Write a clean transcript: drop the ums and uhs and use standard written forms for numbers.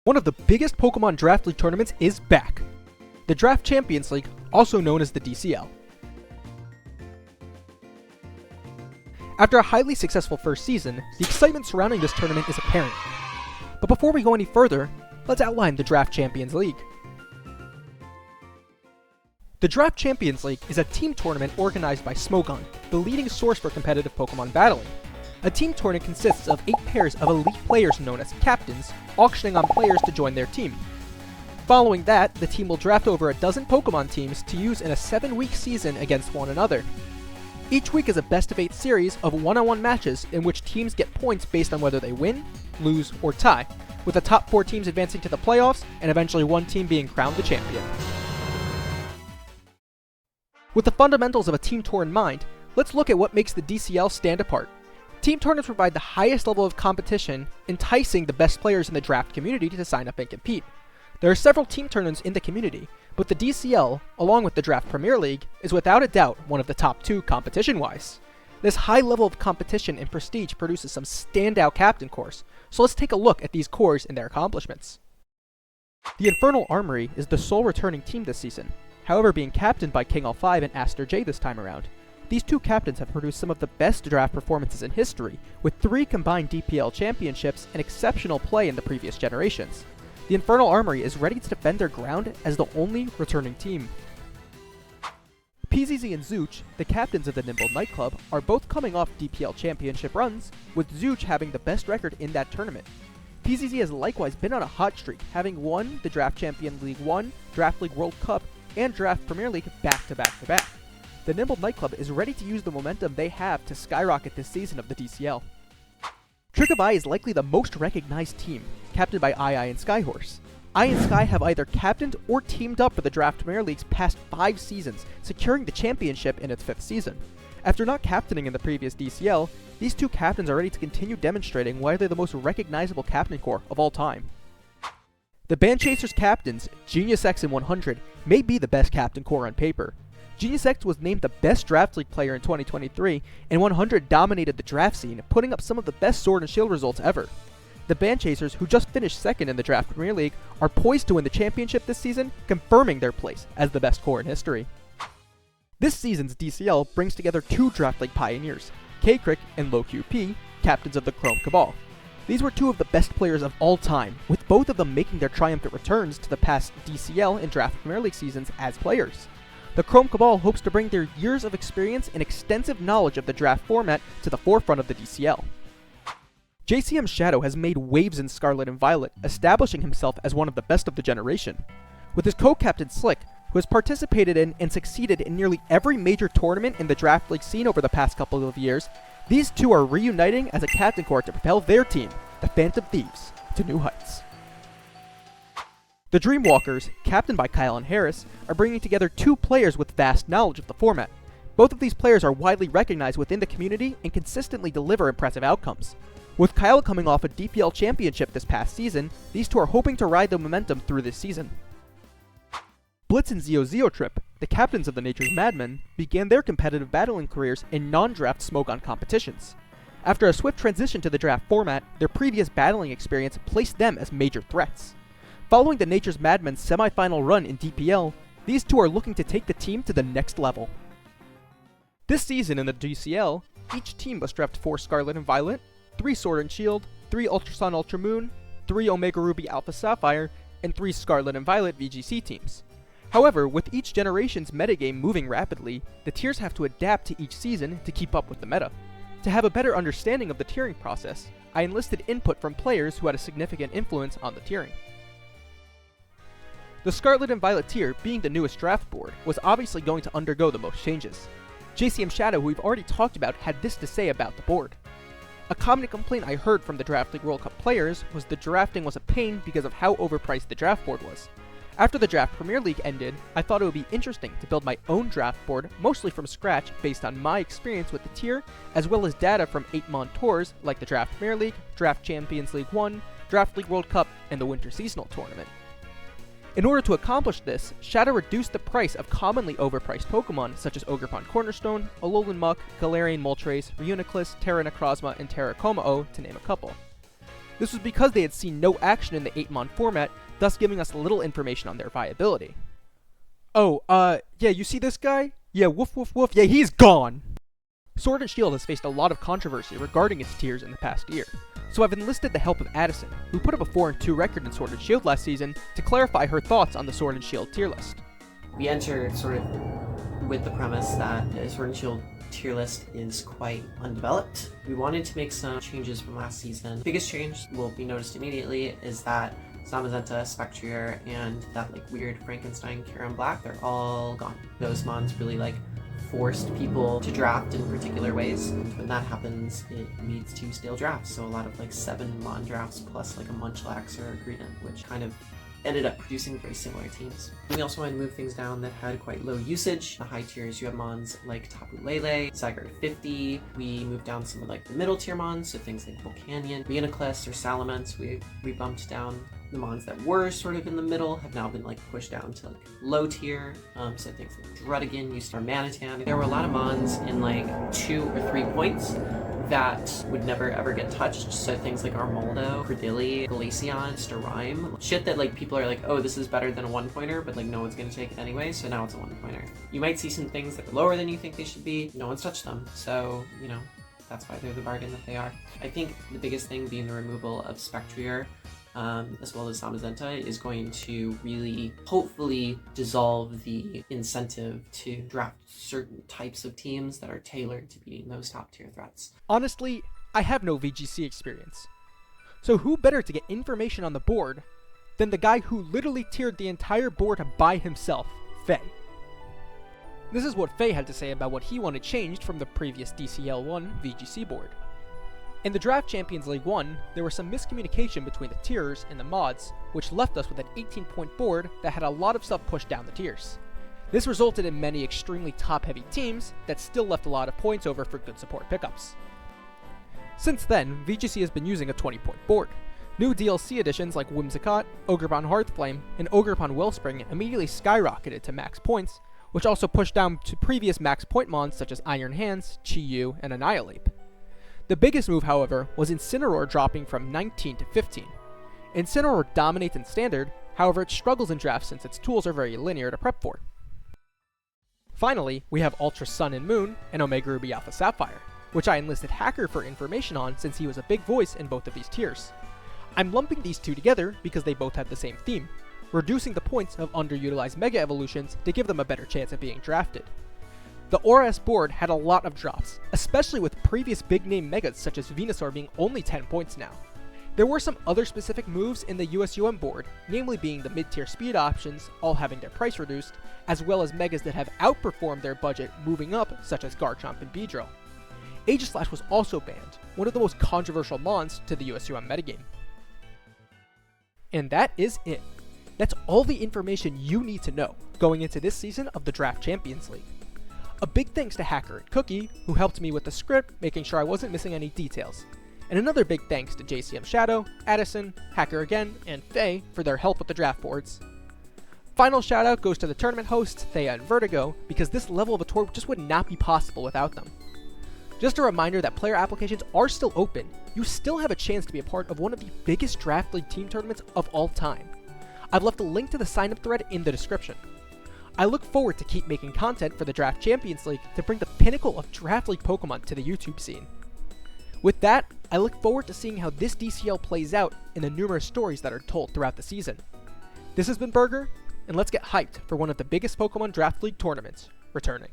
One of the biggest Pokemon Draft League tournaments is back. The Draft Champions League, also known as the DCL. After a highly successful first season, the excitement surrounding this tournament is apparent. But before we go any further, let's outline the Draft Champions League. The Draft Champions League is a team tournament organized by Smogon, the leading source for competitive Pokemon battling. A team tournament consists of 8 pairs of elite players known as captains, auctioning on players to join their team. Following that, the team will draft over a dozen Pokemon teams to use in a 7-week season against one another. Each week is a best-of-8 series of one-on-one matches in which teams get points based on whether they win, lose, or tie, with the top 4 teams advancing to the playoffs and eventually one team being crowned the champion. With the fundamentals of a team tour in mind, let's look at what makes the DCL stand apart. Team tournaments provide the highest level of competition, enticing the best players in the draft community to sign up and compete. There are several team tournaments in the community, but the DCL, along with the Draft Premier League, is without a doubt one of the top 2 competition-wise. This high level of competition and prestige produces some standout captain cores, so let's take a look at these cores and their accomplishments. The Infernal Armory is the sole returning team this season, however being captained by King L5 and Aster J this time around. These 2 captains have produced some of the best draft performances in history, with 3 combined DPL championships and exceptional play in the previous generations. The Infernal Armory is ready to defend their ground as the only returning team. PZZ and Zooch, the captains of the Nimble Nightclub, are both coming off DPL championship runs, with Zooch having the best record in that tournament. PZZ has likewise been on a hot streak, having won the Draft Champions League 1, Draft League World Cup, and Draft Premier League back-to-back-to-back. The Nimble Nightclub is ready to use the momentum they have to skyrocket this season of the DCL. Trick of Eye is likely the most recognized team, captained by Ai and Skyhorse. Ai and Sky have either captained or teamed up for the Draft Premier League's past 5 seasons, securing the championship in its 5th season. After not captaining in the previous DCL, these 2 captains are ready to continue demonstrating why they're the most recognizable captain corps of all time. The Band Chasers captains, Genius X and 100, may be the best captain corps on paper. Genius X was named the best Draft League player in 2023, and 100 dominated the draft scene, putting up some of the best Sword and Shield results ever. The Band Chasers, who just finished 2nd in the Draft Premier League, are poised to win the championship this season, confirming their place as the best corps in history. This season's DCL brings together 2 Draft League pioneers, K-Crick and Low QP, captains of the Chrome Cabal. These were 2 of the best players of all time, with both of them making their triumphant returns to the past DCL and Draft Premier League seasons as players. The Chrome Cabal hopes to bring their years of experience and extensive knowledge of the draft format to the forefront of the DCL. JCM Shadow has made waves in Scarlet and Violet, establishing himself as one of the best of the generation. With his co-captain Slick, who has participated in and succeeded in nearly every major tournament in the Draft League scene over the past couple of years, these 2 are reuniting as a captain corps to propel their team, the Phantom Thieves, to new heights. The Dreamwalkers, captained by Kyle and Harris, are bringing together 2 players with vast knowledge of the format. Both of these players are widely recognized within the community and consistently deliver impressive outcomes. With Kyle coming off a DPL championship this past season, these 2 are hoping to ride the momentum through this season. Blitz and Zeo the captains of the Nature's Madmen, began their competitive battling careers in non-draft Smogon competitions. After a swift transition to the draft format, their previous battling experience placed them as major threats. Following the Nature's Madmen's semi-final run in DPL, these 2 are looking to take the team to the next level. This season in the DCL, each team must draft 4 Scarlet and Violet, 3 Sword and Shield, 3 Ultra Sun Ultra Moon, 3 Omega Ruby Alpha Sapphire, and 3 Scarlet and Violet VGC teams. However, with each generation's metagame moving rapidly, the tiers have to adapt to each season to keep up with the meta. To have a better understanding of the tiering process, I enlisted input from players who had a significant influence on the tiering. The Scarlet and Violet tier, being the newest draft board, was obviously going to undergo the most changes. JCM Shadow, who we've already talked about, had this to say about the board. A common complaint I heard from the Draft League World Cup players was the drafting was a pain because of how overpriced the draft board was. After the Draft Premier League ended, I thought it would be interesting to build my own draft board, mostly from scratch based on my experience with the tier, as well as data from 8-mon tours like the Draft Premier League, Draft Champions League 1, Draft League World Cup, and the Winter Seasonal Tournament. In order to accomplish this, Shadow reduced the price of commonly overpriced Pokemon such as Ogerpon Cornerstone, Alolan Muck, Galarian Moltres, Reuniclus, Terra Necrozma, and Terra Komao, to name a couple. This was because they had seen no action in the 8-mon format, thus giving us little information on their viability. Oh, yeah, you see this guy? Yeah, woof woof woof, yeah, he's gone! Sword and Shield has faced a lot of controversy regarding its tiers in the past year, so I've enlisted the help of Addison, who put up a 4-2 record in Sword and Shield last season, to clarify her thoughts on the Sword and Shield tier list. We entered sort of with the premise that the Sword and Shield tier list is quite undeveloped. We wanted to make some changes from last season. The biggest change will be noticed immediately is that Zamazenta, Spectrier, and that like weird Frankenstein Charon Black, they're all gone. Those mons really like forced people to draft in particular ways, and when that happens it leads to stale drafts, so a lot of like 7-mon drafts plus like a Munchlax or a Greedent, which kind of ended up producing very similar teams. We also wanted to move things down that had quite low usage. The high tiers, you have mons like Tapu Lele, Zygarde 50. We moved down some of like the middle tier mons, so things like Volcanion, Venucleus, or Salamence. We bumped down the mons that were sort of in the middle, have now been like pushed down to like low tier. So things like Druddigon, used to our Manitan. There were a lot of mons in like 2 or 3 points that would never ever get touched, so things like Armaldo, Credilli, Glaceon, Starime, shit that like people are like, oh, this is better than a 1-pointer, but like no one's gonna take it anyway, so now it's a 1-pointer. You might see some things that are lower than you think they should be, no one's touched them, so you know, that's why they're the bargain that they are. I think the biggest thing being the removal of Spectrier, as well as Zamazenta, is going to really hopefully dissolve the incentive to draft certain types of teams that are tailored to beating those top tier threats. Honestly, I have no VGC experience. So who better to get information on the board than the guy who literally tiered the entire board by himself, Faye. This is what Faye had to say about what he wanted changed from the previous DCL1 VGC board. In the Draft Champions League 1, there was some miscommunication between the tiers and the mods, which left us with an 18-point board that had a lot of stuff pushed down the tiers. This resulted in many extremely top-heavy teams that still left a lot of points over for good support pickups. Since then, VGC has been using a 20-point board. New DLC additions like Whimsicott, Ogerpon Hearthflame, and Ogerpon Wellspring immediately skyrocketed to max points, which also pushed down to previous max point mons such as Iron Hands, Chi-Yu, and Annihilape. The biggest move, however, was Incineroar dropping from 19 to 15. Incineroar dominates in Standard, however it struggles in Draft since its tools are very linear to prep for. Finally, we have Ultra Sun and Moon and Omega Ruby Alpha Sapphire, which I enlisted Hacker for information on since he was a big voice in both of these tiers. I'm lumping these two together because they both have the same theme, reducing the points of underutilized Mega Evolutions to give them a better chance of being drafted. The ORS board had a lot of drops, especially with previous big-name Megas such as Venusaur being only 10 points now. There were some other specific moves in the USUM board, namely being the mid-tier speed options, all having their price reduced, as well as Megas that have outperformed their budget moving up, such as Garchomp and Beedrill. Aegislash was also banned, one of the most controversial mons to the USUM metagame. And that is it. That's all the information you need to know going into this season of the Draft Champions League. A big thanks to Hacker and Cookie, who helped me with the script, making sure I wasn't missing any details. And another big thanks to JCM Shadow, Addison, Hacker again, and Faye for their help with the draft boards. Final shout out goes to the tournament hosts, Thea and Vertigo, because this level of a tour just would not be possible without them. Just a reminder that player applications are still open. You still have a chance to be a part of one of the biggest Draft League team tournaments of all time. I've left a link to the sign up thread in the description. I look forward to keep making content for the Draft Champions League to bring the pinnacle of Draft League Pokemon to the YouTube scene. With that, I look forward to seeing how this DCL plays out in the numerous stories that are told throughout the season. This has been Burger, and let's get hyped for one of the biggest Pokemon Draft League tournaments returning.